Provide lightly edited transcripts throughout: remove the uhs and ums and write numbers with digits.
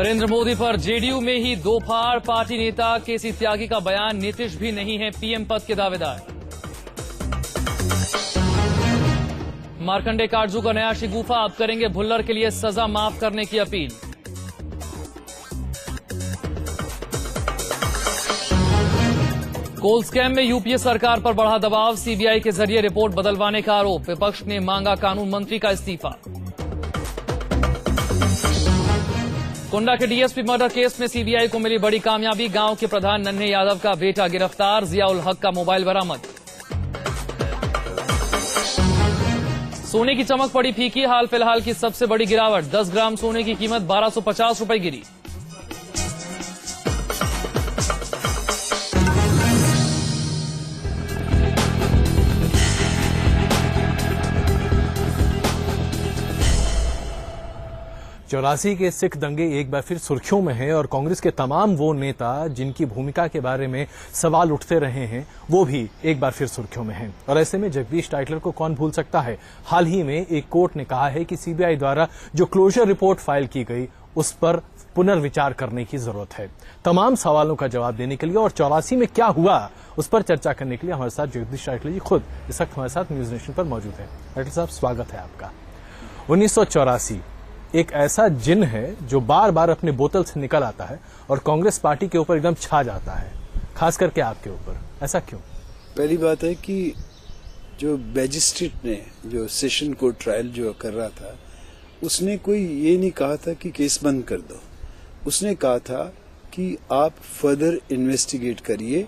नरेंद्र मोदी पर जेडीयू में ही दो फाड़, पार्टी नेता केसी त्यागी का बयान, नीतीश भी नहीं है पीएम पद के दावेदार। मार्कंडे काटजू का नया शिगुफा, अब करेंगे भुल्लर के लिए सजा माफ करने की अपील। कोल स्कैम में यूपीए सरकार पर बढ़ा दबाव, सीबीआई के जरिए रिपोर्ट बदलवाने का आरोप, विपक्ष ने मांगा कानून मंत्री का इस्तीफा। कुंडा के डीएसपी मर्डर केस में सीबीआई को मिली बड़ी कामयाबी, गांव के प्रधान नन्हे यादव का बेटा गिरफ्तार, जियाउल हक का मोबाइल बरामद। सोने की चमक पड़ी फीकी, हाल फिलहाल की सबसे बड़ी गिरावट, 10 ग्राम सोने की कीमत 1250 रुपए गिरी। चौरासी के सिख दंगे एक बार फिर सुर्खियों में हैं और कांग्रेस के तमाम वो नेता जिनकी भूमिका के बारे में सवाल उठते रहे हैं वो भी एक बार फिर सुर्खियों में हैं। और ऐसे में जगदीश टाइटलर को कौन भूल सकता है। हाल ही में एक कोर्ट ने कहा है कि सीबीआई द्वारा जो क्लोजर रिपोर्ट फाइल की गई उस पर पुनर्विचार करने की जरूरत है। तमाम सवालों का जवाब देने के लिए और 84 में क्या हुआ उस पर चर्चा करने के लिए हमारे साथ जगदीश टाइटलर जी खुद इस वक्त हमारे साथ न्यूज नेशन पर मौजूद है। टाइटलर साहब, स्वागत है आपका। 1984 एक ऐसा जिन है जो बार बार अपने बोतल से निकल आता है और कांग्रेस पार्टी के ऊपर एकदम छा जाता है, खास करके आपके ऊपर, ऐसा क्यों? पहली बात है कि जो मैजिस्ट्रेट ने जो सेशन कोर्ट ट्रायल जो कर रहा था उसने कोई ये नहीं कहा था कि केस बंद कर दो, उसने कहा था कि आप फर्दर इन्वेस्टिगेट करिए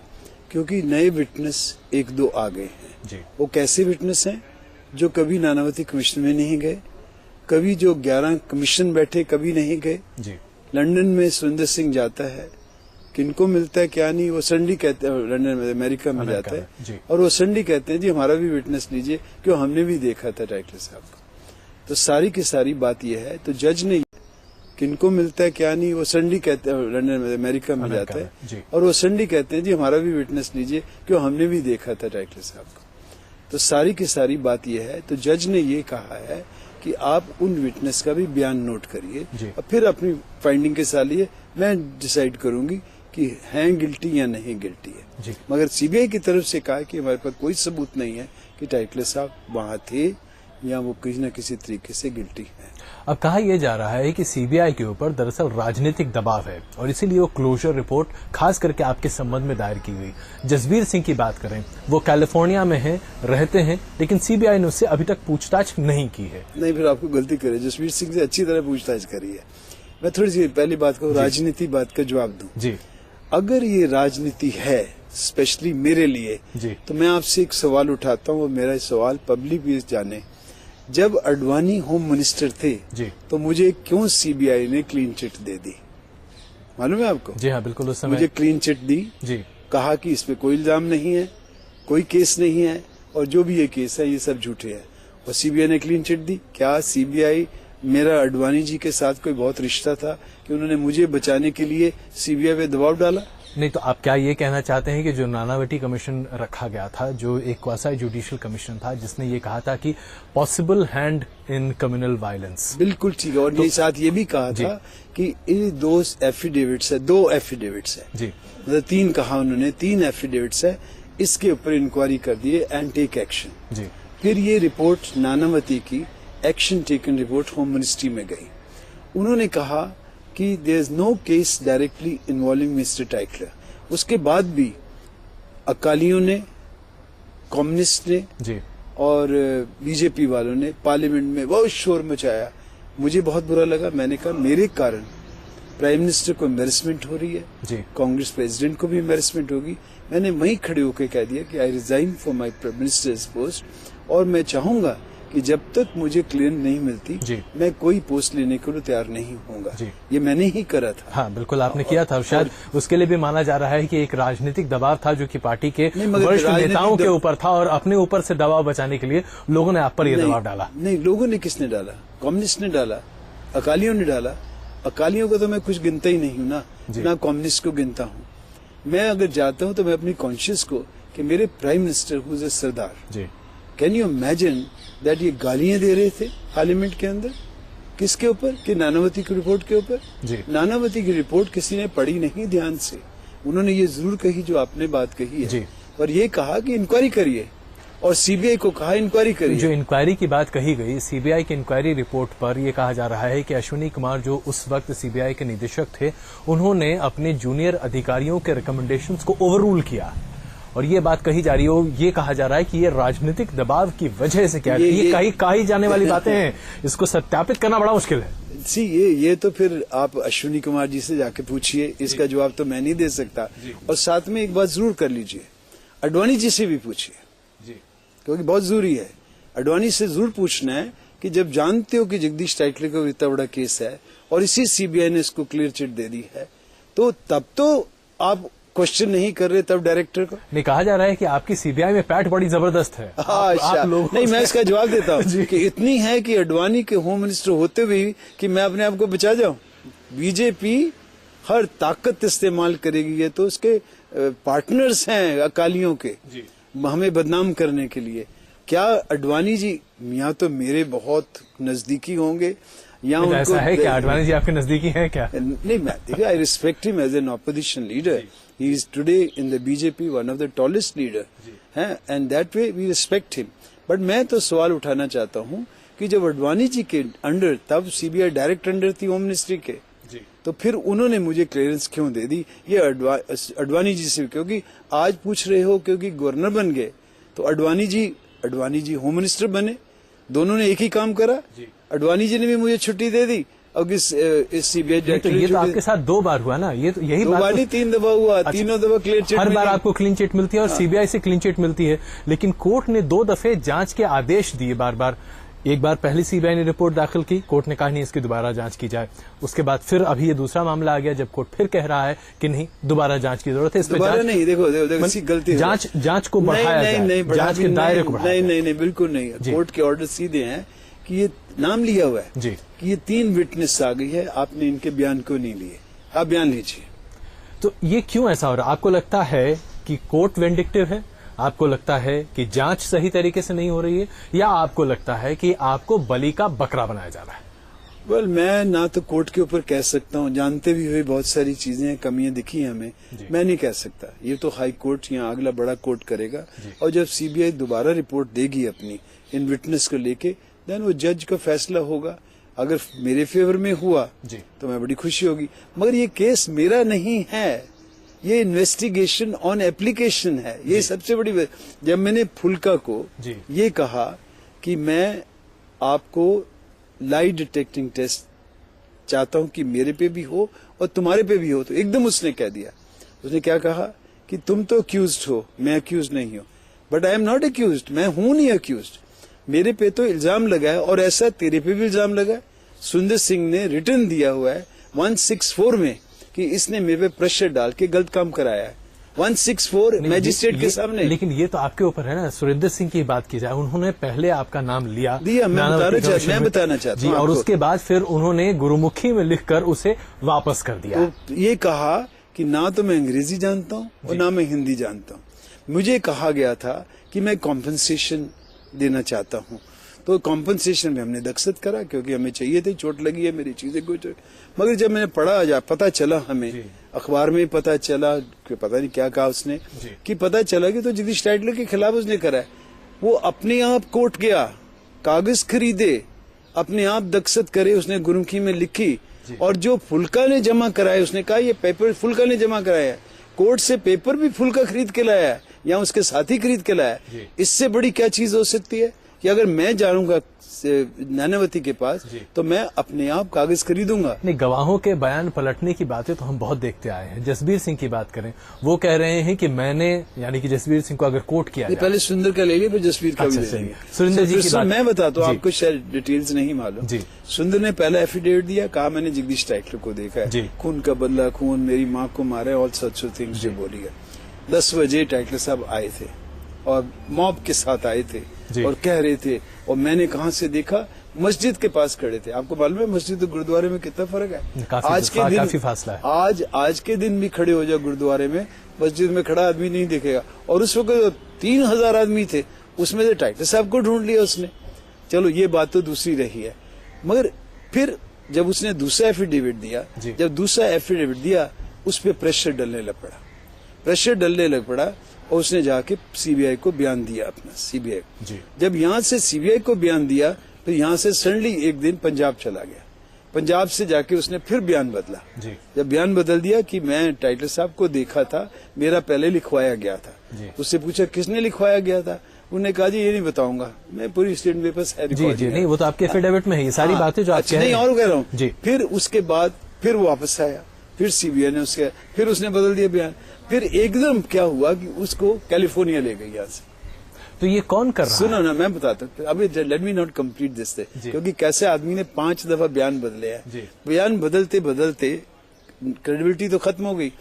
क्योंकि नए विटनेस एक दो आ गए हैं जी। वो कैसे विटनेस हैं? जो कभी नानावती कमीशन में नहीं गए, कभी जो 11 कमीशन बैठे कभी नहीं गए जी। लंदन में सुरेंद्र सिंह जाता है, किनको मिलता है क्या नहीं, वो संडी कहते हैं, लंदन में अमेरिका में जाता है जी। और वो संडी कहते हैं जी हमारा भी विटनेस लीजिए क्यों हमने भी देखा था टाइटलर साहब को। तो सारी की सारी बात यह है, तो जज ने किनको मिलता है क्या नहीं, वो संडी कहते हैं, लंदन में अमेरिका में जाता है और वो संडी कहते हैं जी हमारा भी विटनेस लीजिए क्यों हमने भी देखा था टाइटलर साहब को। तो सारी की सारी बात यह है, तो जज ने ये कहा है कि आप उन विटनेस का भी बयान नोट करिए और फिर अपनी फाइंडिंग के साथ लिए मैं डिसाइड करूंगी कि हैं गिल्टी या नहीं गिल्टी है। मगर सीबीआई की तरफ से कहा कि हमारे पास कोई सबूत नहीं है कि टाइटलर साहब वहां थे या वो किसी न किसी तरीके से गिल्टी है। अब कहा यह जा रहा है कि सीबीआई के ऊपर दरअसल राजनीतिक दबाव है और इसीलिए वो क्लोजर रिपोर्ट खास करके आपके संबंध में दायर की गई। जसबीर सिंह की बात करें, वो कैलिफोर्निया में हैं, रहते हैं, लेकिन सीबीआई ने उससे अभी तक पूछताछ नहीं की है। नहीं, फिर आपको गलती करे, जसबीर सिंह से अच्छी तरह पूछताछ करी है। मैं थोड़ी सी पहली बात को राजनीति बात का जवाब दूं जी। अगर ये राजनीति है स्पेशली मेरे लिए जी, तो मैं आपसे एक सवाल उठाता हूँ और मेरा सवाल पब्लिक भी जाने। जब अडवाणी होम मिनिस्टर थे जी, तो मुझे क्यों सीबीआई ने क्लीन चिट दे दी? मालूम है आपको? जी हाँ, बिल्कुल। उस समय मुझे क्लीन चिट दी जी, कहा कि इसमें कोई इल्जाम नहीं है, कोई केस नहीं है और जो भी ये केस है ये सब झूठे हैं और सीबीआई ने क्लीन चिट दी। क्या सीबीआई, मेरा अडवाणी जी के साथ कोई बहुत रिश्ता था कि उन्होंने मुझे बचाने के लिए सीबीआई पे दबाव डाला? नहीं, तो आप क्या ये कहना चाहते हैं कि जो नानावटी कमीशन रखा गया था, जो एक क्वासी जुडिशियल कमीशन था जिसने ये कहा था कि possible hand in communal violence, बिल्कुल ठीक है, और तो, ये साथ ये भी कहा था कि ये दो एफिडेविट्स है जी, मतलब 3 कहा उन्होंने, 3 एफिडेविट्स है, इसके ऊपर इंक्वायरी कर दिए एंड टेक एक्शन जी। फिर ये रिपोर्ट नानावती की action taken report home ministry में गई। उन्होंने कहा कि there is no case directly involving mister Tytler. उसके बाद भी अकालियों ने, कम्युनिस्ट ने जी, और बीजेपी वालों ने पार्लियामेंट में बहुत शोर मचाया। मुझे बहुत बुरा लगा। मैंने कहा मेरे कारण प्राइम मिनिस्टर को एम्बेरसमेंट हो रही है जी, कांग्रेस प्रेसिडेंट को भी एम्बेरसमेंट होगी। मैंने वहीं खड़े होकर कह दिया कि I resign for my ministers post और मैं चाहूंगा कि जब तक मुझे क्लियरेंस नहीं मिलती जी, मैं कोई पोस्ट लेने के लिए तैयार नहीं होऊंगा। ये मैंने ही करा था। हाँ, बिल्कुल आपने किया था। शायद उसके लिए भी माना जा रहा है कि एक राजनीतिक दबाव था जो कि पार्टी के वरिष्ठ नेताओं के ऊपर था और अपने ऊपर से दबाव बचाने के लिए लोगों ने आप पर यह दबाव डाला। नहीं, लोगों ने किसने डाला? कम्युनिस्ट ने डाला, अकालियों ने डाला। अकालियों को तो मैं कुछ गिनता ही नहीं हूँ ना कम्युनिस्ट को गिनता हूँ। मैं अगर जाता हूँ तो मैं अपनी कॉन्शियस को कि मेरे prime minister who is a Sardar, can you imagine that ये गालियां दे रहे थे पार्लियामेंट के अंदर? किसके ऊपर? कि नानावती की रिपोर्ट के ऊपर। जी। नानावती की रिपोर्ट किसी ने पढ़ी नहीं ध्यान से। उन्होंने ये जरूर कही जो आपने बात कही है, जी। और ये कहा कि इंक्वायरी करिए, और सीबीआई को कहा इंक्वायरी करिए। जो इंक्वायरी की बात कही गई, सीबीआई की इंक्वायरी रिपोर्ट पर यह कहा जा रहा है कि अश्विनी कुमार जो उस वक्त सीबीआई के निदेशक थे, उन्होंने अपने जूनियर अधिकारियों के रिकमेंडेशंस को ओवररूल किया, और ये बात कही जा रही है, ये कहा जा रहा है कि ये राजनीतिक दबाव की वजह से क्या ये कही जाने वाली बातें हैं, इसको सत्यापित करना बड़ा मुश्किल है। ये तो फिर आप अश्विनी कुमार जी से जाके पूछिए, इसका जवाब तो मैं नहीं दे सकता। और साथ में एक बात जरूर कर लीजिए, अडवाणी जी से भी पूछिए, क्योंकि बहुत जरूरी है। अडवाणी से जरूर पूछना है कि जब जानते हो कि जगदीश टाइटलर का इतना बड़ा केस है और इसी सीबीआई ने इसको क्लियर चिट दे दी है, तो तब तो आप क्वेश्चन नहीं कर रहे तब डायरेक्टर को। नहीं, कहा जा रहा है कि आपकी सीबीआई में पैठ बड़ी जबरदस्त है। आप नहीं, मैं इसका जवाब देता हूँ कि इतनी है कि अडवाणी के होम मिनिस्टर होते हुए कि मैं अपने आप को बचा जाऊं। बीजेपी हर ताकत इस्तेमाल करेगी, ये तो उसके पार्टनर्स हैं अकालियों के, हमें बदनाम करने के लिए। क्या अडवाणी जी या तो मेरे बहुत नजदीकी होंगे या उनको ऐसा है क्या? अडवाणी जी आपके नजदीकी हैं क्या? नहीं, मैं देखिए, I respect him as an opposition leader. He is today in the BJP one of the tallest leader है, and that way we respect him. But मैं तो सवाल उठाना चाहता हूँ कि जब अडवाणी जी के अंडर, तब सीबीआई डायरेक्ट अंडर थी होम मिनिस्ट्री के, तो फिर उन्होंने मुझे क्लियरेंस क्यों दे दी? ये अडवाणी जी से, क्योंकि आज पूछ रहे हो क्योंकि गवर्नर बन गए, तो अडवाणी जी होम मिनिस्टर बने, दोनों ने एक ही काम करा। अडवाणी जी ने भी मुझे छुट्टी दे दी, अब इस सीबीआई डायरेक्टर, ये तो आपके साथ 2 बार हुआ ना, ये तो यही बात नहीं, 3 दफा हुआ। अच्छा, तीनों दफा क्लियर चिट हर बार आपको क्लीन चिट मिलती है और सीबीआई से क्लीन चिट मिलती है, लेकिन कोर्ट ने 2 दफे जांच के आदेश दिए बार बार। एक बार पहले सीबीआई ने रिपोर्ट दाखिल की, कोर्ट ने कहा नहीं इसकी दोबारा जांच की जाए। उसके बाद फिर अभी ये दूसरा मामला आ गया जब कोर्ट फिर कह रहा है कि नहीं, दोबारा जांच की जरूरत है। इस दोबारा नहीं, देखो गलती, जांच को बढ़ाया जाए, जांच के दायरे को बढ़ाया जाए। नहीं, बिल्कुल नहीं। कोर्ट के ऑर्डर सीधे हैं कि ये नाम लिया हुआ है कि ये 3 विटनेस आ गई है, आपने इनके बयान क्यों नहीं लिए? आप बयान लीजिए। तो ये क्यों ऐसा हो रहा है? आपको लगता है कि कोर्ट वेंडिक्टिव है? आपको लगता है कि जांच सही तरीके से नहीं हो रही है, या आपको लगता है कि आपको बलि का बकरा बनाया जा रहा है? वेल, मैं ना तो कोर्ट के ऊपर कह सकता हूँ, जानते भी हुए बहुत सारी चीजें, कमियां दिखी हैं हमें, मैं नहीं कह सकता। ये तो हाई कोर्ट या अगला बड़ा कोर्ट करेगा, और जब सीबीआई दोबारा रिपोर्ट देगी अपनी इन विटनेस को लेके, देन वो जज का फैसला होगा। अगर मेरे फेवर में हुआ तो मैं बड़ी खुशी होगी, मगर ये केस मेरा नहीं है, ये इन्वेस्टिगेशन ऑन एप्लीकेशन है। ये सबसे बड़ी। जब मैंने फुल्का को ये कहा कि मैं आपको लाई डिटेक्टिंग टेस्ट चाहता हूं कि मेरे पे भी हो और तुम्हारे पे भी हो, तो एकदम उसने कह दिया। उसने क्या कहा कि तुम तो अक्यूज्ड हो, मैं अक्यूज्ड नहीं हूं। But I am not accused, मैं हूं नहीं अक्यूज्ड। मेरे पे तो इल्जाम लगा है, और ऐसा तेरे पे भी इल्जाम लगा है। सुंदर सिंह ने रिटर्न दिया हुआ है 164 में कि इसने मेरे पे प्रेशर डाल के गलत काम कराया है। 164 मैजिस्ट्रेट के सामने। लेकिन ये तो आपके ऊपर है ना। सुरेंद्र सिंह की बात की जाए, उन्होंने पहले आपका नाम लिया, मैं बताना चाहता हूँ, और उसके बाद फिर उन्होंने गुरुमुखी में लिखकर उसे वापस कर दिया। तो ये कहा कि ना तो मैं अंग्रेजी जानता हूँ और ना मैं हिंदी जानता हूँ। मुझे कहा गया था कि मैं कॉम्पनसेशन देना चाहता हूँ, तो कॉम्पनसेशन में हमने दस्तखत करा, क्योंकि हमें चाहिए थे, चोट लगी है, मेरी चीजें कुछ। मगर जब मैंने पढ़ा, पता चला, हमें अखबार में पता चला कि पता नहीं क्या कहा उसने, कि पता चला कि तो जगदीश टाइटलर के खिलाफ उसने करा है। वो अपने आप कोर्ट गया, कागज खरीदे, अपने आप दस्तखत करे, उसने गुरुमुखी में लिखी, और जो फुल्का ने जमा कराया, उसने कहा ये पेपर फुल्का ने जमा कराया है। कोर्ट से पेपर भी फुल्का खरीद के लाया है या उसके साथी खरीद के लाया है। इससे बड़ी क्या चीज हो सकती है कि अगर मैं जाऊंगा नानावती के पास तो मैं अपने आप कागज खरीदूंगा। नहीं, गवाहों के बयान पलटने की बातें तो हम बहुत देखते आए हैं। जसबीर सिंह की बात करें, वो कह रहे हैं कि मैंने, यानी कि जसबीर सिंह को अगर कोर्ट किया जाए, पहले सुंदर का ले लिया, फिर जसबीर का भी ले लेंगे। सुरेंद्र जी की बात मैं बताता हूँ आपको, शायद डिटेल्स नहीं मालूम। सुंदर ने पहला एफिडेविट दिया, कहा मैंने जगदीश टाइटलर को देखा है, खून का बदला, खून, मेरी माँ को मारा है, ऑल सच थिंग्स जो बोली है। 10 बजे टाइटलर साहब आए थे और मॉब के साथ आए थे और कह रहे थे, और मैंने कहां से देखा, मस्जिद के पास खड़े थे। आपको मालूम है मस्जिद और गुरुद्वारे में कितना फर्क है? आज के दिन काफी फासला है। आज के दिन भी खड़े हो जाओ गुरुद्वारे में, मस्जिद में खड़ा आदमी नहीं दिखेगा। और उस वक्त 3000 आदमी थे, उसमें से टाइटलर साहब को ढूंढ लिया उसने। चलो ये बात तो दूसरी रही है, मगर फिर जब उसने दूसरा एफिडेविट दिया, जब दूसरा एफिडेविट दिया उस पर प्रेशर डलने लग पड़ा और उसने जाके सीबीआई को बयान दिया अपना। सीबीआई जब यहाँ से सीबीआई को बयान दिया तो यहाँ से सडनली एक दिन पंजाब चला गया। पंजाब से जाके उसने फिर बयान बदला। जब बयान बदल दिया कि मैं टाइटलर साहब को देखा था, मेरा पहले लिखवाया गया था। उससे पूछा किसने लिखवाया गया था, उन्होंने कहा जी ये नहीं बताऊंगा, मैं पूरी स्टेट मेरे पास है। जी नहीं, वो तो आपके एफिडेविट में है ये सारी बातें जो आप कह रहे हैं। नहीं और कह रहा हूँ। फिर उसके बाद फिर वो वापस आया, फिर सीबीआई ने फिर उसने बदल दिया बयान। फिर एकदम क्या हुआ कि उसको कैलिफोर्निया ले गई यहाँ से। तो ये कौन कर रहा है? सुनो ना, मैं बताता हूँ। अभी let me not complete this, क्योंकि कैसे आदमी ने 5 दफा बयान बदले हैं। बयान बदलते बदलते क्रेडिबिलिटी तो खत्म हो गई।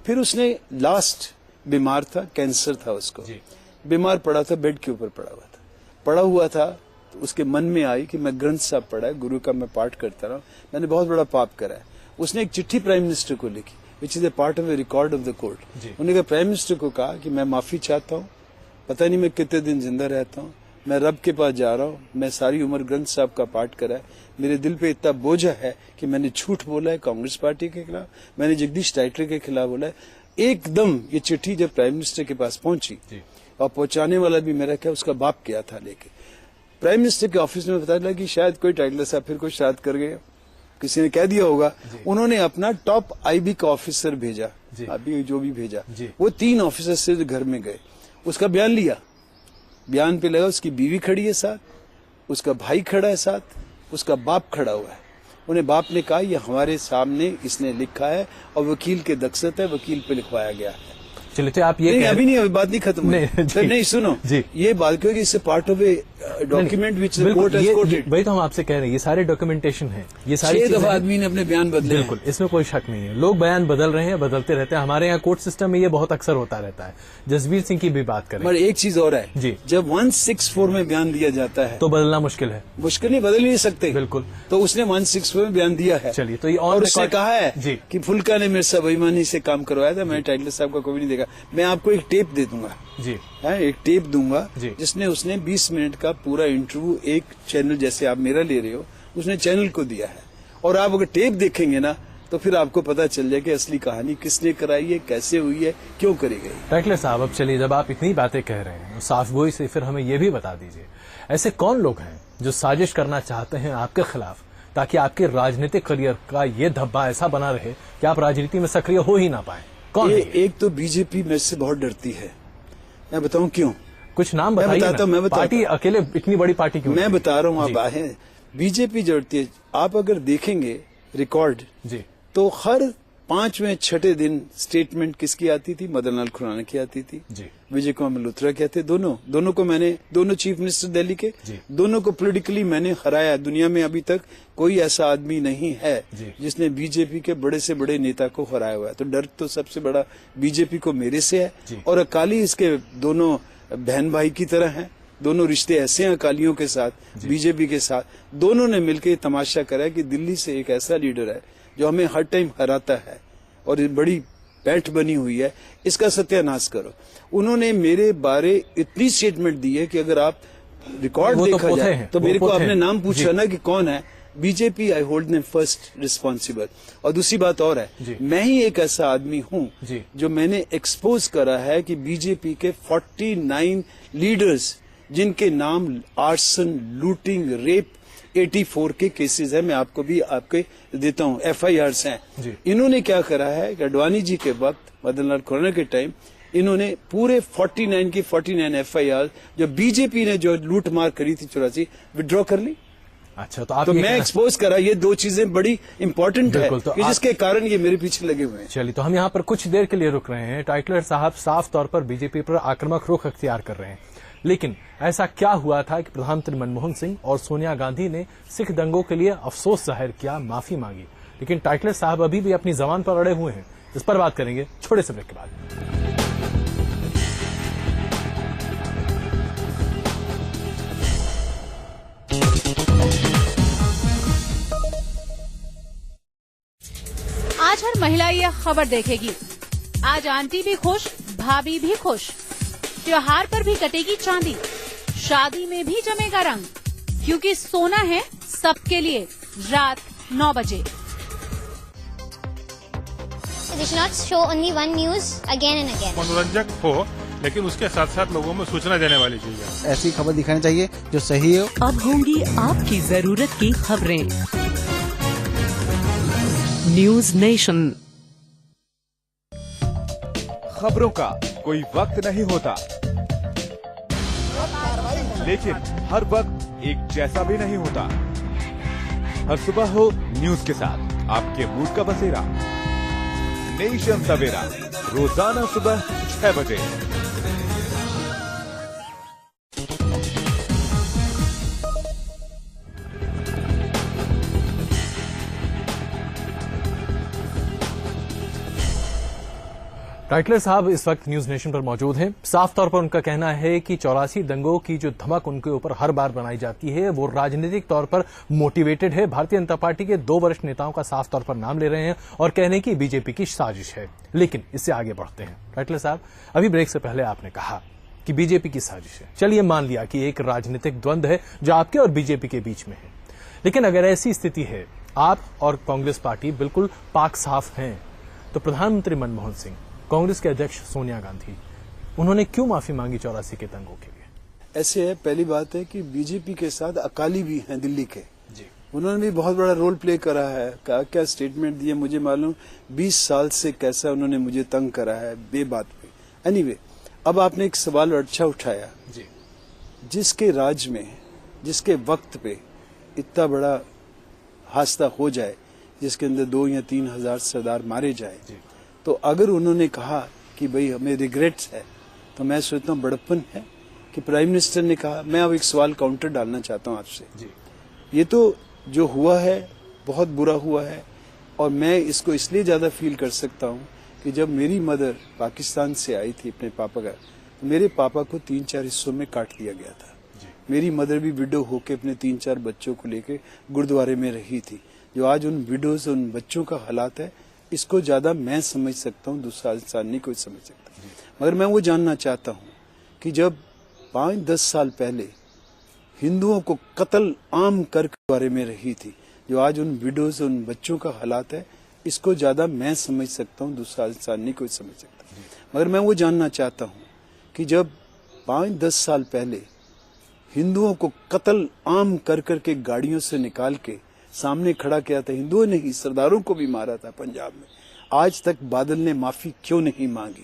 फिर उसने लास्ट बीमार था, कैंसर था उसको, बीमार पड़ा था, बेड के ऊपर पड़ा हुआ था। तो उसके मन में आई कि मैं ग्रंथ साहब पढ़ा है, गुरु का मैं पाठ करता रहा, मैंने बहुत बड़ा पाप करा है। उसने एक चिट्ठी प्राइम मिनिस्टर को लिखी, which is a part of A record of the court. उन्होंने कहा प्राइम मिनिस्टर को कहा कि मैं माफी चाहता हूँ, पता नहीं मैं कितने दिन जिंदा रहता हूँ, मैं रब के पास जा रहा हूँ, मैं सारी उम्र ग्रंथ साहब का पाठ करा है, मेरे दिल पे इतना बोझ है कि मैंने झूठ बोला है कांग्रेस पार्टी के खिलाफ, मैंने जगदीश टाइटलर के खिलाफ बोला है। एकदम ये चिट्ठी जब प्राइम मिनिस्टर के पास पहुंची और पहुंचाने वाला भी मेरा क्या उसका बाप गया था लेके, प्राइम मिनिस्टर के ऑफिस में बताया कि शायद कोई टाइटलर साहब फिर कोई श्राद्ध कर गए, किसी ने कह दिया होगा। उन्होंने अपना टॉप आईबी का ऑफिसर भेजा, अभी जो भी भेजा, वो 3 ऑफिसर से घर में गए, उसका बयान लिया। बयान पे लगा उसकी बीवी खड़ी है साथ, उसका भाई खड़ा है साथ, उसका बाप खड़ा हुआ है। उन्हें बाप ने कहा ये हमारे सामने इसने लिखा है और वकील के दस्तखत है, वकील पे लिखवाया गया है। चलिए तो आप ये नहीं, अभी नहीं, अभी बात नहीं खत्म हुई। नहीं सुनो जी, ये बात क्योंकि इससे part of a document which the court has coated. वही तो हम आपसे कह रहे हैं, ये सारे डॉक्यूमेंटेशन है, ये सारी 6 दफा आदमी ने अपने बयान बदले। बिल्कुल, इसमें कोई शक नहीं है, लोग बयान बदल रहे हैं, बदलते रहते हैं। हमारे यहाँ कोर्ट सिस्टम में ये बहुत अक्सर होता रहता है। जसबीर सिंह की भी बात करें, पर एक चीज और है जी, जब 164 में बयान दिया जाता है तो बदलना मुश्किल है। मुश्किल नहीं, बदल नहीं सकते। बिल्कुल, तो उसने 164 में बयान दिया है। चलिए तो ये और उसने कहा है जी कि फुल्का ने मेरे से बेईमानी से काम करवाया था, मैं टाइटलर साहब का कोई नहीं देखा। मैं आपको एक टेप दे दूंगा जी, एक टेप दूंगा जिसने उसने 20 मिनट का पूरा इंटरव्यू एक चैनल जैसे आप मेरा ले रहे हो, उसने चैनल को दिया है। और आप अगर टेप देखेंगे ना तो फिर आपको पता चल जाए कि असली कहानी किसने कराई है, कैसे हुई है, क्यों करी गई। टाइटलर साहब, अब चलिए जब आप इतनी बातें कह रहे हैं तो साफ गोई से फिर हमें ये भी बता दीजिए, ऐसे कौन लोग हैं जो साजिश करना चाहते हैं आपके खिलाफ, ताकि आपके राजनीतिक करियर का ये धब्बा ऐसा बना रहे कि आप राजनीति में सक्रिय हो ही ना पाए? कौन है? एक तो बीजेपी मेरे से बहुत डरती है। मैं बताऊं क्यों? कुछ नाम बताइए। मैं बताता पार्टी अकेले इतनी बड़ी पार्टी क्यों? मैं बता रहा हूँ, आप आए। बीजेपी डरती है। आप अगर देखेंगे रिकॉर्ड जी, तो हर 5वें 6ठे दिन स्टेटमेंट किसकी आती थी? मदन लाल खुराना की आती थी जी, विजय कुमार मल्होत्रा के आते। दोनों को मैंने, दोनों चीफ मिनिस्टर दिल्ली के, दोनों को पॉलिटिकली मैंने हराया। दुनिया में अभी तक कोई ऐसा आदमी नहीं है जिसने बीजेपी के बड़े से बड़े नेता को हराया हुआ है। तो डर तो सबसे बड़ा बीजेपी को मेरे से है। और अकाली इसके दोनों बहन भाई की तरह हैं। दोनों रिश्ते ऐसे हैं अकालियों के साथ, बीजेपी के साथ। दोनों ने मिलकर तमाशा करा कि दिल्ली से एक ऐसा लीडर है जो हमें हर टाइम हराता है और बड़ी पैठ बनी हुई है, इसका सत्यानाश करो। उन्होंने मेरे बारे इतनी स्टेटमेंट दी है कि अगर आप रिकॉर्ड देखा जाए तो मेरे को आपने नाम पूछा ना कि कौन है, BJP I hold them first responsible. और दूसरी बात और है, मैं ही एक ऐसा आदमी हूं जो मैंने एक्सपोज करा है कि बीजेपी के 49 लीडर्स जिनके नाम आर्सन, लूटिंग, रेप 84 के केसेस है, मैं आपको भी आपके देता हूं, FIRs हैं। इन्होंने क्या करा है कि अडवाणी जी के वक्त, मदन लाल खुराना के टाइम, इन्होंने पूरे 49 की 49 FIR जो बीजेपी ने जो लूट मार करी थी 84 विड्रॉ कर ली। अच्छा, तो आप तो मैं एक्सपोज करा। ये 2 चीजें बड़ी इंपॉर्टेंट है तो कि जिसके कारण ये मेरे पीछे लगे हुए हैं। चलिए, तो हम यहाँ पर कुछ देर के लिए रुक रहे हैं। टाइटलर साहब साफ तौर पर बीजेपी पर आक्रामक रुख अख्तियार कर रहे हैं, लेकिन ऐसा क्या हुआ था कि प्रधानमंत्री मनमोहन सिंह और सोनिया गांधी ने सिख दंगों के लिए अफसोस जाहिर किया, माफी मांगी, लेकिन टाइटलर साहब अभी भी अपनी जबान पर अड़े हुए हैं। इस पर बात करेंगे छोटे से ब्रेक के बाद। आज हर महिला यह खबर देखेगी, आज आंटी भी खुश, भाभी भी खुश, त्योहार पर भी कटेगी चांदी, शादी में भी जमेगा रंग, क्योंकि सोना है सबके लिए रात 9 बजे। They should not show only one news again and again. मनोरंजक हो लेकिन उसके साथ साथ लोगों में सूचना देने वाली चीज है। ऐसी खबर दिखानी चाहिए जो सही हो। अब होंगी आपकी जरूरत की खबरें। News nation. खबरों का कोई वक्त नहीं होता, लेकिन हर वक्त एक जैसा भी नहीं होता। हर सुबह हो न्यूज के साथ आपके मूड का बसेरा। नेशन सवेरा रोजाना सुबह 6 बजे। टाइटलर साहब इस वक्त न्यूज नेशन पर मौजूद हैं। साफ तौर पर उनका कहना है कि 84 दंगों की जो धमक उनके ऊपर हर बार बनाई जाती है वो राजनीतिक तौर पर मोटिवेटेड है। भारतीय जनता पार्टी के 2 वरिष्ठ नेताओं का साफ तौर पर नाम ले रहे हैं और कह रहे हैं कि बीजेपी की साजिश है। लेकिन इससे आगे बढ़ते हैं। टाइटलर साहब, अभी ब्रेक से पहले आपने कहा कि बीजेपी की साजिश है। चलिए मान लिया कि एक राजनीतिक द्वंद्व है जो आपके और बीजेपी के बीच में है, लेकिन अगर ऐसी स्थिति है, आप और कांग्रेस पार्टी बिल्कुल पाक साफ हैं, तो प्रधानमंत्री मनमोहन सिंह, कांग्रेस के अध्यक्ष सोनिया गांधी, उन्होंने क्यों माफी मांगी 84 के दंगों के लिए? ऐसे है, पहली बात है कि बीजेपी के साथ अकाली भी हैं दिल्ली के जी। उन्होंने भी बहुत बड़ा रोल प्ले करा है। क्या स्टेटमेंट दिए मुझे मालूम, 20 साल से कैसा उन्होंने मुझे तंग करा है बेबात पे। एनीवे, अब आपने एक सवाल अच्छा उठाया जी। जिसके राज में, जिसके वक्त पे इतना बड़ा हादसा हो जाए, जिसके अंदर 2 या 3 हजार सरदार मारे जाए, तो अगर उन्होंने कहा कि भाई हमें रिग्रेट्स है, तो मैं सोचता हूँ बड़प्पन है कि प्राइम मिनिस्टर ने कहा। मैं अब एक सवाल काउंटर डालना चाहता हूँ आपसे। ये तो जो हुआ है बहुत बुरा हुआ है, और मैं इसको इसलिए ज्यादा फील कर सकता हूँ कि जब मेरी मदर पाकिस्तान से आई थी अपने पापा का, तो मेरे पापा को 3-4 हिस्सों में काट दिया गया था। मेरी मदर भी विडो होके अपने 3-4 बच्चों को लेके गुरुद्वारे में रही थी। जो आज उन विडोज, उन बच्चों का हालात है, इसको ज्यादा मैं समझ सकता हूँ, दूसरा इंसान नहीं कोई समझ सकता। मगर मैं वो जानना चाहता हूँ कि जब 5-10 साल पहले हिंदुओं को कत्ल आम कर बारे में रही थी, जो आज उन विडोज, उन बच्चों का हालात है, इसको ज्यादा मैं समझ सकता हूँ, दूसरा इंसान नहीं कोई समझ सकता। मगर मैं वो जानना चाहता हूँ कि जब 5-10 साल पहले हिंदुओं को कत्ल आम कर करके गाड़ियों से निकाल के सामने खड़ा किया था, हिंदुओं ने ही सरदारों को भी मारा था पंजाब में, आज तक बादल ने माफी क्यों नहीं मांगी?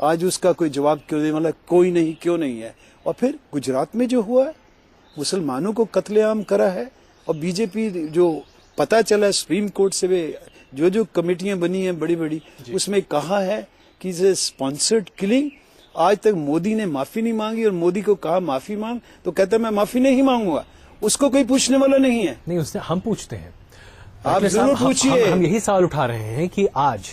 आज उसका कोई जवाब क्यों देने वाला कोई नहीं, क्यों नहीं है? और फिर गुजरात में जो हुआ है, मुसलमानों को कत्लेआम करा है, और बीजेपी जो पता चला सुप्रीम कोर्ट से जो कमेटियां बनी हैं बड़ी बड़ी, उसमें कहा है कि स्पॉन्सर्ड किलिंग। आज तक मोदी ने माफी नहीं मांगी, और मोदी को कहा माफी मांग, तो कहता मैं माफी नहीं मांगूंगा। उसको कोई पूछने वाला नहीं है। नहीं, उसने हम पूछते हैं, आप जरूर पूछिए। हम यही सवाल उठा रहे हैं कि आज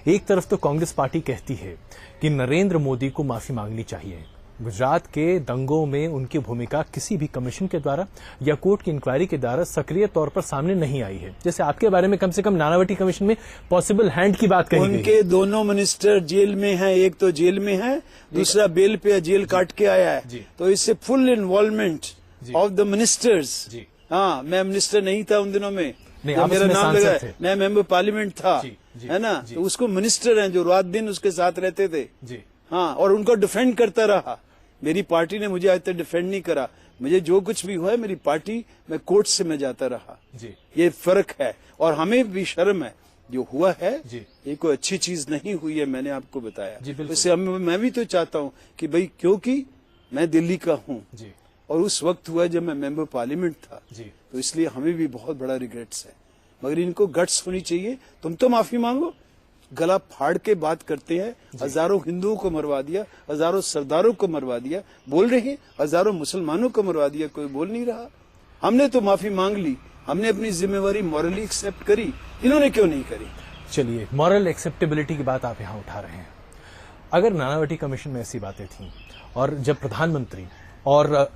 एक तरफ तो कांग्रेस पार्टी कहती है कि नरेंद्र मोदी को माफी मांगनी चाहिए। गुजरात के दंगों में उनकी भूमिका किसी भी कमीशन के द्वारा या कोर्ट की इंक्वायरी के द्वारा सक्रिय तौर पर सामने नहीं आई है। जैसे आपके बारे में कम से कम नानावटी कमीशन में पॉसिबल हैंड की बात कही गई। उनके दोनों मिनिस्टर जेल में हैं, एक तो जेल में है, दूसरा बेल पे जेल काट के आया है, तो इससे full involvement of the ministers. हाँ, मैं मिनिस्टर नहीं था उन दिनों में, मेरा नाम लगा, मैं मेंबर पार्लियामेंट था, है ना, तो उसको मिनिस्टर हैं जो रात दिन उसके साथ रहते थे। हाँ, और उनको डिफेंड करता रहा। मेरी पार्टी ने मुझे आज तक डिफेंड नहीं करा। मुझे जो कुछ भी हुआ है, मेरी पार्टी में कोर्ट से मैं जाता रहा। ये फर्क है, और हमें भी शर्म है। जो हुआ है ये कोई अच्छी चीज नहीं हुई है, मैंने आपको बताया। इससे मैं भी तो चाहता हूँ कि भाई, क्योंकि मैं दिल्ली का हूँ और उस वक्त हुआ जब मैं मेंबर पार्लियामेंट था, तो इसलिए हमें भी बहुत बड़ा रिग्रेट्स है। मगर इनको गट्स होनी चाहिए। तुम तो माफी मांगो। गला फाड़ के बात करते हैं, हजारों हिंदुओं को मरवा दिया, हजारों सरदारों को मरवा दिया, बोल रहे हैं हजारों मुसलमानों को मरवा दिया, कोई बोल नहीं रहा। हमने तो माफी मांग ली, हमने अपनी जिम्मेवारी मॉरली एक्सेप्ट करी, इन्होंने क्यों नहीं करी? चलिए, मॉरल एक्सेप्टेबिलिटी की बात आप यहाँ उठा रहे हैं। अगर नानावटी कमीशन में ऐसी बातें थी, और जब प्रधानमंत्री और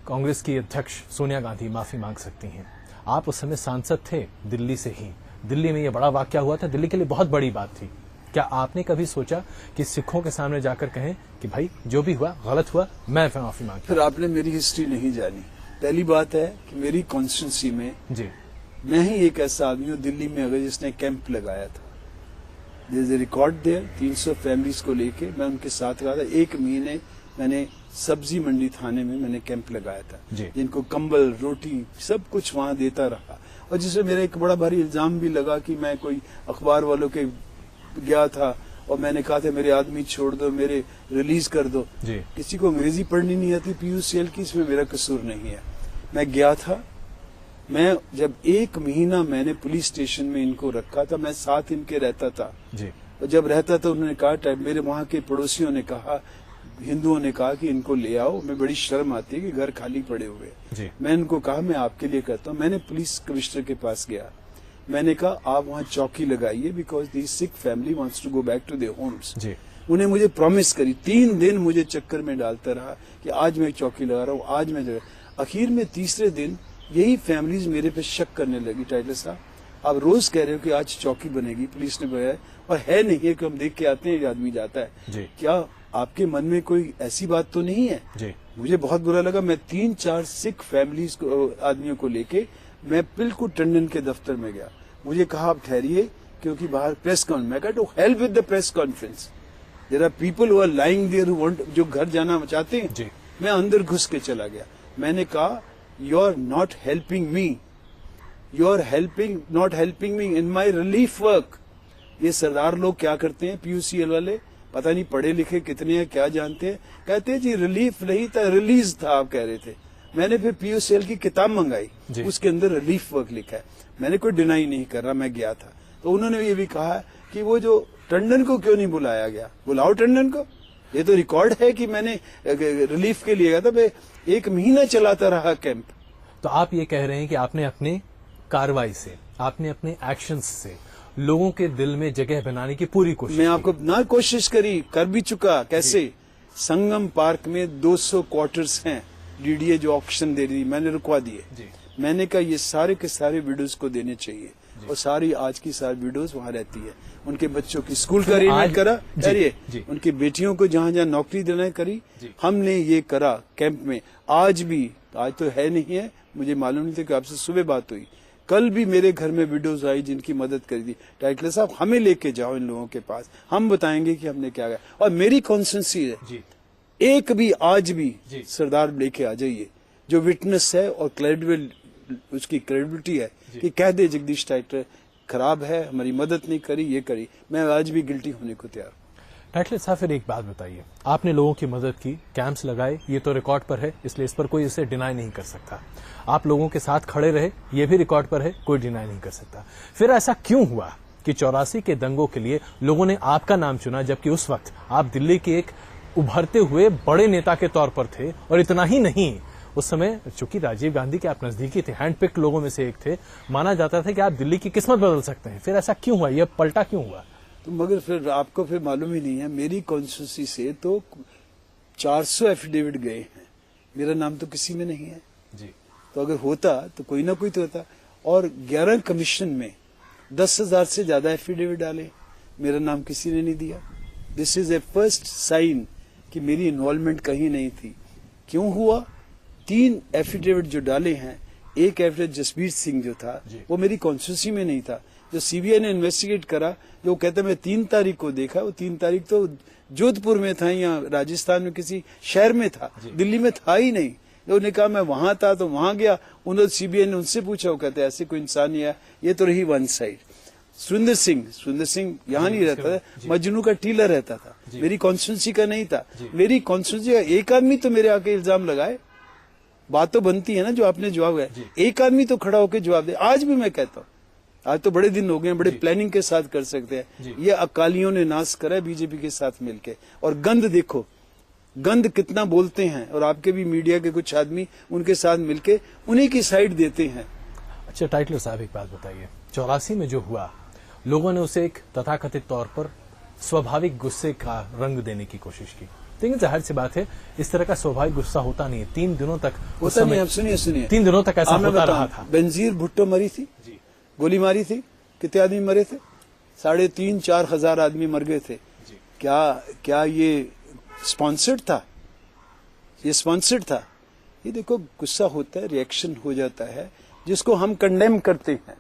कांग्रेस की अध्यक्ष सोनिया गांधी माफी मांग सकती हैं, आप उस समय सांसद थे दिल्ली से ही, दिल्ली में ये बड़ा वाकया हुआ था, दिल्ली के लिए बहुत बड़ी बात थी। क्या आपने कभी सोचा कि सिखों के सामने जाकर कहें कि भाई जो भी हुआ गलत हुआ, मैं माफी मांगता हूं? फिर आपने मेरी हिस्ट्री नहीं जानी। पहली बात है कि मेरी कॉन्स्टिट्यूंसी में जी मैं ही एक ऐसा आदमी हूँ दिल्ली में अगर जिसने कैंप लगाया था। There is a record there, 300 families को लेके मैं उनके साथ रहा था। 1 महीने मैंने सब्जी मंडी थाने में मैंने कैंप लगाया था, जिनको कंबल रोटी सब कुछ वहां देता रहा। और जिसमें मेरा एक बड़ा भारी इल्जाम भी लगा कि मैं कोई अखबार वालों के गया था और मैंने कहा था मेरे आदमी छोड़ दो, मेरे रिलीज कर दो। किसी को अंग्रेजी पढ़नी नहीं आती PUCL की, इसमें मेरा कसूर नहीं है। मैं गया था, मैं जब 1 महीना मैंने पुलिस स्टेशन में इनको रखा था, मैं साथ इनके रहता था। और जब रहता था उन्होंने कहा, मेरे वहां के पड़ोसियों ने कहा, हिंदुओं ने कहा कि इनको ले आओ। मैं बड़ी शर्म आती है कि घर खाली पड़े हुए। मैं इनको कहा मैं आपके लिए करता हूँ। मैंने पुलिस कमिश्नर के पास गया, मैंने कहा आप वहाँ चौकी लगाइए because the Sikh family wants to go back to their homes. उन्हें मुझे प्रॉमिस करी, 3 दिन मुझे चक्कर में डालता रहा कि आज मैं चौकी लगा रहा हूँ, आज मैं। आखिर में तीसरे दिन यही फैमिलीज मेरे पे शक करने लगी, टाइटलर साहब आप रोज कह रहे हो कि आज चौकी बनेगी, पुलिस ने बताया और है नहीं है कि हम देख के आते हैं आदमी जाता है। क्या आपके मन में कोई ऐसी बात तो नहीं है? मुझे बहुत बुरा लगा। मैं 3-4 सिख फैमिलीज को आदमियों को लेके मैं बिल्कुल टंडन के दफ्तर में गया। मुझे कहा आप ठहरिए क्योंकि बाहर प्रेस कॉन्फ्रेंस। मैं कहा to help with the press conference, there are people who are lying there who want, जो घर जाना चाहते हैं। मैं अंदर घुस के चला गया। मैंने कहा you are not helping me, you are not helping me in my relief work. ये सरदार लोग क्या करते हैं PUCL वाले, पता नहीं पढ़े लिखे कितने हैं, क्या जानते हैं। कहते हैं जी रिलीफ नहीं था, रिलीज था आप कह रहे थे। मैंने फिर PUCL की किताब मंगाई, उसके अंदर रिलीफ वर्क लिखा है। मैंने कोई डिनाई नहीं कर रहा, मैं गया था। तो उन्होंने ये भी कहा कि वो जो टंडन को क्यों नहीं बुलाया गया, बुलाओ टंडन को। ये तो रिकॉर्ड है कि मैंने रिलीफ के लिए गया था, मैं 1 महीना चलाता रहा कैंप। तो आप ये कह रहे हैं कि आपने अपने कार्रवाई से, आपने अपने एक्शंस से लोगों के दिल में जगह बनाने की पूरी कोशिश। मैं आपको ना कोशिश करी, कर भी चुका। कैसे? संगम पार्क में 200 क्वार्टर्स हैं, DDA जो ऑक्शन दे रही, मैंने रुकवा दिए। मैंने कहा ये सारे के सारे विडोज को देने चाहिए और सारी आज की सारी विडोज वहां रहती है। उनके बच्चों की स्कूल का अरेंजमेंट करा, करिए। उनकी बेटियों को जहां जहां नौकरी देना करी, हमने ये करा कैंप में। आज भी, आज तो है नहीं है, मुझे मालूम नहीं था कि आपसे सुबह बात हुई, कल भी मेरे घर में विडोज आई जिनकी मदद करी थी। टाइटलर साहब हमें लेके जाओ इन लोगों के पास, हम बताएंगे कि हमने क्या किया। और मेरी कॉन्स्टिट्यूंसी है, एक भी आज भी सरदार लेके आ जाइए जो विटनेस है और क्रेडिबल, उसकी क्रेडिबिलिटी है कि कह दे जगदीश टाइटलर खराब है, हमारी मदद नहीं करी, ये करी, मैं आज भी गिल्टी होने को तैयार हूं। टाइटलर साहब फिर एक बात बताइए, आपने लोगों की मदद की, कैंप्स लगाए, ये तो रिकॉर्ड पर है, इसलिए इस पर कोई इसे डिनाई नहीं कर सकता। आप लोगों के साथ खड़े रहे, ये भी रिकॉर्ड पर है, कोई डिनाई नहीं कर सकता। फिर ऐसा क्यों हुआ कि 84 के दंगों के लिए लोगों ने आपका नाम चुना, जबकि उस वक्त आप दिल्ली के एक उभरते हुए बड़े नेता के तौर पर थे? और इतना ही नहीं, उस समय चूंकि राजीव गांधी के आप नजदीकी थे, हैंडपिक्ड लोगों में से एक थे, माना जाता था कि आप दिल्ली की किस्मत बदल सकते हैं। फिर ऐसा क्यों हुआ, यह पलटा क्यों हुआ? तो मगर फिर आपको फिर मालूम ही नहीं है, मेरी कॉन्स्टिट्यूंसी से तो 400 एफिडेविट गए हैं, मेरा नाम तो किसी में नहीं है जी। तो अगर होता तो कोई ना कोई तो होता। और 11 कमीशन में 10,000 से ज्यादा एफिडेविट डाले, मेरा नाम किसी ने नहीं दिया। This is a first sign कि मेरी इन्वॉल्वमेंट कहीं नहीं थी। क्यों हुआ? 3 एफिडेविट जो डाले हैं, एक एफिडेविट जसबीर सिंह जो था वो मेरी कॉन्स्टिट्यूंसी में नहीं था। जो CBI ने इन्वेस्टिगेट करा, जो कहते मैं 3 तारीख को देखा, वो 3 तारीख तो जोधपुर में था या राजस्थान में किसी शहर में था, दिल्ली में था ही नहीं। उन्होंने कहा मैं वहां था तो वहां गया, उन्होंने CBI ने उनसे पूछा, वो कहते ऐसे कोई इंसान नहीं है। ये तो रही वन साइड। सुरेंद्र सिंह यहाँ नहीं रहता था, मजनू का टीलर रहता था, मेरी कॉन्स्टिट्यूंसी का नहीं था। मेरी कॉन्स्टिट्यूंसी का एक आदमी तो मेरे आके इल्जाम लगाए, बात तो बनती है ना जो आपने जवाब है, एक आदमी तो खड़ा होकर जवाब दे। आज भी मैं कहता हूँ, आज तो बड़े दिन हो गए, बड़े प्लानिंग के साथ कर सकते हैं। ये अकालियों ने नाश करा है बीजेपी के साथ मिलके। और गंद देखो, गंद कितना बोलते हैं, और आपके भी मीडिया के कुछ आदमी उनके साथ मिलके उन्हीं की साइड देते हैं। अच्छा टाइटलर साहब एक बात बताइए, 84 में जो हुआ, लोगों ने उसे एक तथाकथित तौर पर स्वाभाविक गुस्से का रंग देने की कोशिश की। लेकिन जाहिर सी बात है, इस तरह का स्वाभाविक गुस्सा होता नहीं है। 3 दिनों तक होता नहीं। अब सुनिए 3 दिनों तक ऐसा होता रहा था। बेनजीर भुट्टो मरी थी, गोली मारी थी, कितने आदमी मरे थे? 3,500-4 हजार आदमी मर गए थे। क्या ये स्पॉन्सर्ड था? ये स्पॉन्सर्ड था? ये देखो गुस्सा होता है, रिएक्शन हो जाता है, जिसको हम कंडेम करते हैं,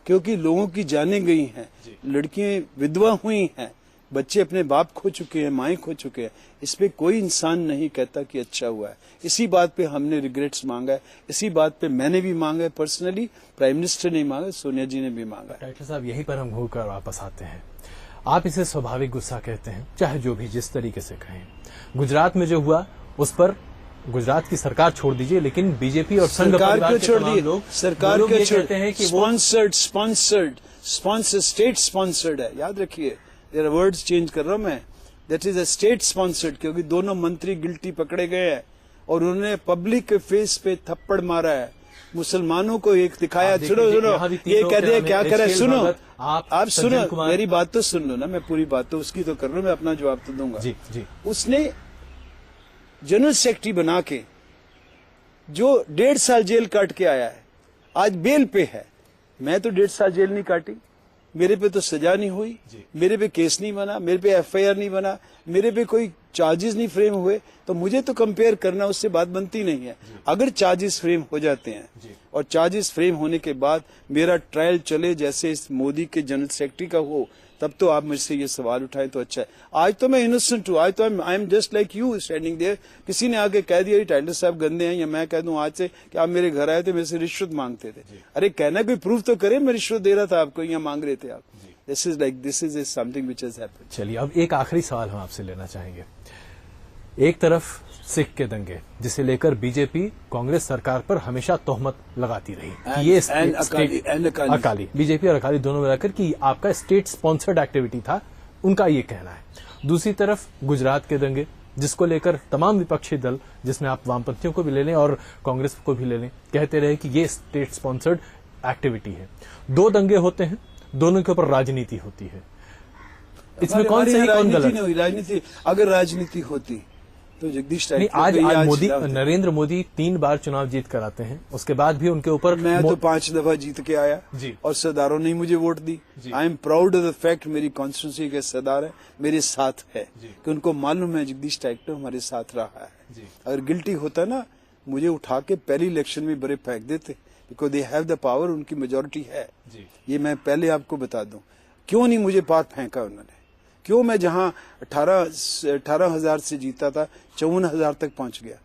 क्योंकि लोगों की जानें गई हैं, लड़कियां विधवा हुई हैं, बच्चे अपने बाप खो चुके हैं, माएं खो चुके हैं। इस पे कोई इंसान नहीं कहता कि अच्छा हुआ है। इसी बात पे हमने रिग्रेट्स मांगा है, इसी बात पे मैंने भी मांगा है पर्सनली, प्राइम मिनिस्टर ने मांगा, सोनिया जी ने भी मांगा है। डॉक्टर साहब, यहीं पर हम घूमकर वापस आते हैं। आप इसे स्वाभाविक गुस्सा कहते हैं, चाहे जो भी जिस तरीके से कहें। गुजरात में जो हुआ उस पर गुजरात की सरकार छोड़ दीजिए, लेकिन बीजेपी और संघ सरकार परिवार क्यों के छोड़ तमाम दी? लोग सरकार लोग क्यों ये छोड़? कहते हैं कि वो स्पॉन्सर्ड स्टेट स्पॉन्सर्ड है, याद रखिए, देयर वर्ड्स चेंज कर रहा हूं मैं। That is a state sponsored, क्योंकि दोनों मंत्री गिल्टी पकड़े गए हैं और उन्होंने पब्लिक के फेस पे थप्पड़ मारा है, मुसलमानों को एक दिखाया। सुनो ये कह दिया क्या करे, सुनो आप सुनो, मेरी बात तो सुन लो ना, मैं पूरी बात तो उसकी तो कर रहा हूं, मैं अपना जवाब तो दूंगा। जी जी। उसने जनरल सेक्रेटरी बना के जो 1.5 साल जेल काट के आया है, आज बेल पे है। मैं तो 1.5 साल जेल नहीं काटी, मेरे पे तो सजा नहीं हुई, मेरे पे केस नहीं बना, मेरे पे एफआईआर नहीं बना, मेरे पे कोई चार्जेस नहीं फ्रेम हुए, तो मुझे तो कंपेयर करना उससे बात बनती नहीं है। अगर चार्जेस फ्रेम हो जाते हैं और चार्जेस फ्रेम होने के बाद मेरा ट्रायल चले जैसे इस मोदी के जनरल सेक्रेटरी का हो, तब तो आप मुझसे ये सवाल उठाएं तो अच्छा है। आज तो मैं इनोसेंट हूँ, आज तो I am just like you standing there. किसी ने आके कह दिया टाइलर साहब गंदे हैं, या मैं कह दूं आज से कि आप मेरे घर आए थे, मेरे से रिश्वत मांगते थे। अरे कहना कोई प्रूफ तो करे, मैं रिश्वत दे रहा था आपको, या मांग रहे थे आप। This is something which has happened. चलिए, अब एक आखिरी सवाल हम आपसे लेना चाहेंगे। एक तरफ सिख के दंगे, जिसे लेकर बीजेपी कांग्रेस सरकार पर हमेशा तोहमत लगाती रही कि ये अकाली, बीजेपी और अकाली दोनों मिलाकर कि आपका स्टेट स्पॉन्सर्ड एक्टिविटी था, उनका ये कहना है। दूसरी तरफ गुजरात के दंगे, जिसको लेकर तमाम विपक्षी दल, जिसमें आप वामपंथियों को भी ले लें और कांग्रेस को भी ले लें, कहते रहे कि ये स्टेट स्पॉन्सर्ड एक्टिविटी है। दो दंगे होते हैं, दोनों के ऊपर राजनीति होती है। इसमें कौन सही कौन गलत? राजनीति, अगर राजनीति होती तो जगदीश नहीं, आज मोदी, नरेंद्र मोदी 3 बार चुनाव जीत कर आते हैं, उसके बाद भी उनके ऊपर मैं तो 5 दफा जीत के आया जी, और सरदारों ने मुझे vote the. I am proud of the fact मेरी कॉन्स्टिट्यूंसी के सरदार है, मेरे साथ है, कि उनको मालूम है जगदीश टाइटो हमारे साथ रहा है। अगर गिल्टी होता ना, मुझे उठा के पहली इलेक्शन में बड़े फेंक देते, because they have the power, उनकी मेजोरिटी है। ये मैं पहले आपको बता दूं, क्यों नहीं मुझे पार फेंका उन्होंने, क्यों मैं जहां 18,000 से जीता था 54,000 तक पहुंच गया।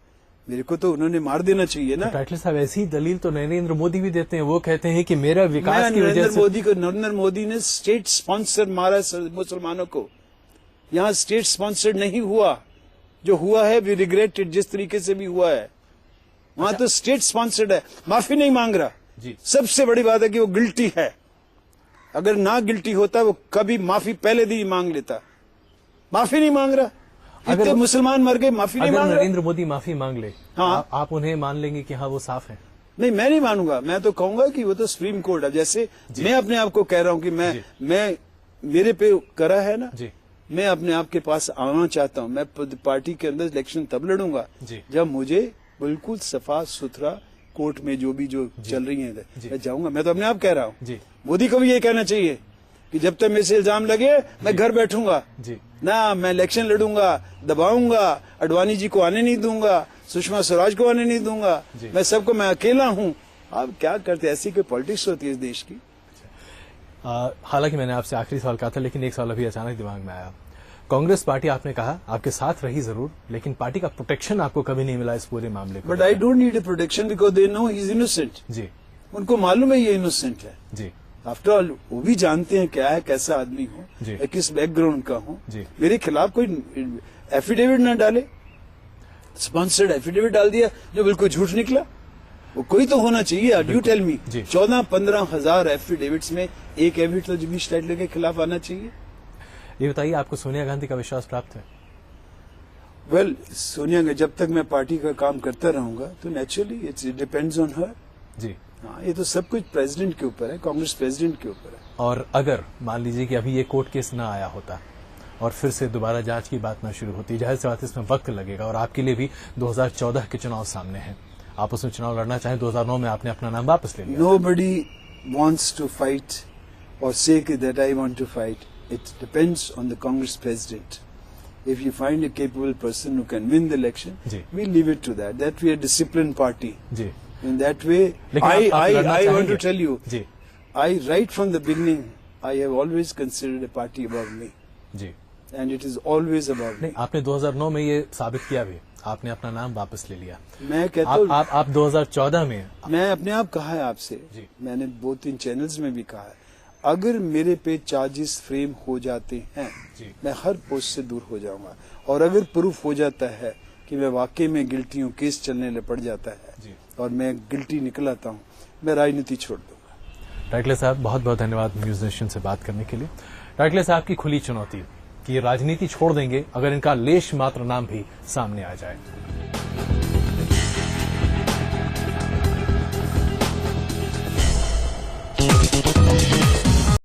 मेरे को तो उन्होंने मार देना चाहिए ना। टाइटल साहब, ऐसी दलील तो नरेंद्र मोदी भी देते हैं, वो कहते हैं कि मेरा विकास की वजह से नरेंद्र मोदी ने स्टेट स्पॉन्सर मारा मुसलमानों को। यहाँ स्टेट स्पॉन्सर नहीं हुआ, जो हुआ है वी रिग्रेटेड, जिस तरीके से भी हुआ है वहां तो स्टेट स्पॉन्सर्ड है। माफी नहीं मांग रहा जी। सबसे बड़ी बात है कि वो गिल्टी है, अगर ना गिल्टी होता वो कभी माफी पहले दिन मांग लेता। माफी नहीं मांग रहा, अगर मुसलमान मर गए, माफी नहीं मांग रहा। नरेंद्र मोदी माफी मांग ले, हाँ, आप उन्हें मान लेंगे कि हाँ वो साफ है? नहीं, मैं नहीं मानूंगा, मैं तो कहूंगा कि वो तो सुप्रीम कोर्ट है। जैसे मैं अपने आप को कह रहा हूं कि मैं मेरे पे करा है ना जी। मैं अपने आप के पास आना चाहता हूं। मैं पार्टी के अंदर इलेक्शन तब लड़ूंगा जब मुझे बिल्कुल सफा सुथरा कोर्ट में जो चल रही है मैं जाऊंगा। मैं तो अपने आप कह रहा हूँ, मोदी को भी ये कहना चाहिए कि जब तक मेरे से इल्जाम लगे मैं घर बैठूंगा ना, मैं इलेक्शन लड़ूंगा, दबाऊंगा, अडवाणी जी को आने नहीं दूंगा, सुषमा स्वराज को आने नहीं दूंगा, मैं सबको, मैं अकेला हूँ। आप क्या करते, ऐसी कोई पॉलिटिक्स होती है इस देश की। हालांकि मैंने आपसे आखिरी सवाल कहा था, लेकिन एक सवाल अभी अचानक दिमाग में आया। कांग्रेस पार्टी, आपने कहा आपके साथ रही जरूर, लेकिन पार्टी का प्रोटेक्शन आपको कभी नहीं मिला इस पूरे मामले को। But I don't need a protection because they know he is innocent. जी, उनको मालूम है ये इनोसेंट है जी। आफ्टर ऑल वो भी जानते हैं क्या है, कैसा आदमी हो, किस बैकग्राउंड का हो। मेरे खिलाफ कोई एफिडेविट ना डाले, स्पॉन्सर्ड एफिडेविट डाल दिया जो बिल्कुल झूठ निकला। वो कोई तो होना चाहिए, यू टेल मी। 14-15 हजार एफिडेविट्स में एक एफिडेविट तो जगदीश टाइटलर के खिलाफ आना चाहिए। ये बताइए, आपको सोनिया गांधी का विश्वास प्राप्त है? वेल, सोनिया, जब तक मैं पार्टी का काम करता रहूंगा तो naturally it depends on her जी। हाँ, ये तो सब कुछ प्रेसिडेंट के ऊपर है, कांग्रेस प्रेसिडेंट के ऊपर है। और अगर मान लीजिए कि अभी ये कोर्ट केस ना आया होता और फिर से दोबारा जांच की बात ना शुरू होती, जाहिर सी बात इसमें वक्त लगेगा और आपके लिए भी 2014 के चुनाव सामने हैं, आप उसमें चुनाव लड़ना चाहें। 2009 में आपने अपना नाम वापस ले लिया। Nobody wants to fight or say that I want to fight. It depends on the Congress president. If you find a capable person who can win the election, ji. we leave it to that. That we are a disciplined party. Ji. In that way, लेकिन आप लड़ना I want चाहेंगे? to tell you, ji. right from the beginning, I have always considered a party above me. Ji. And it is always above नहीं, me. आपने 2009 में ये साबित किया भी, आपने अपना नाम वापस ले लिया। मैं कहता हूँ, आप 2014 में मैं अपने आप कहा है आपसे, जी. मैंने 2-3 चैनल्स में भी कहा है, अगर मेरे पे चार्जेस फ्रेम हो जाते हैं, जी. मैं हर पोस्ट से दूर हो जाऊंगा। और अगर प्रूफ हो जाता है कि मैं वाकई में गिल्टी हूँ, केस चलने लपट जाता है, जी. और मैं गिल्टी निकल आता हूँ, मैं राजनीति छोड़ दूंगा। टाइटले साहब, बहुत बहुत धन्यवाद न्यूज नेशन से बात करने के लिए। टाइटले साहब की खुली चुनौती कि ये राजनीति छोड़ देंगे अगर इनका लेश मात्र नाम भी सामने आ जाए।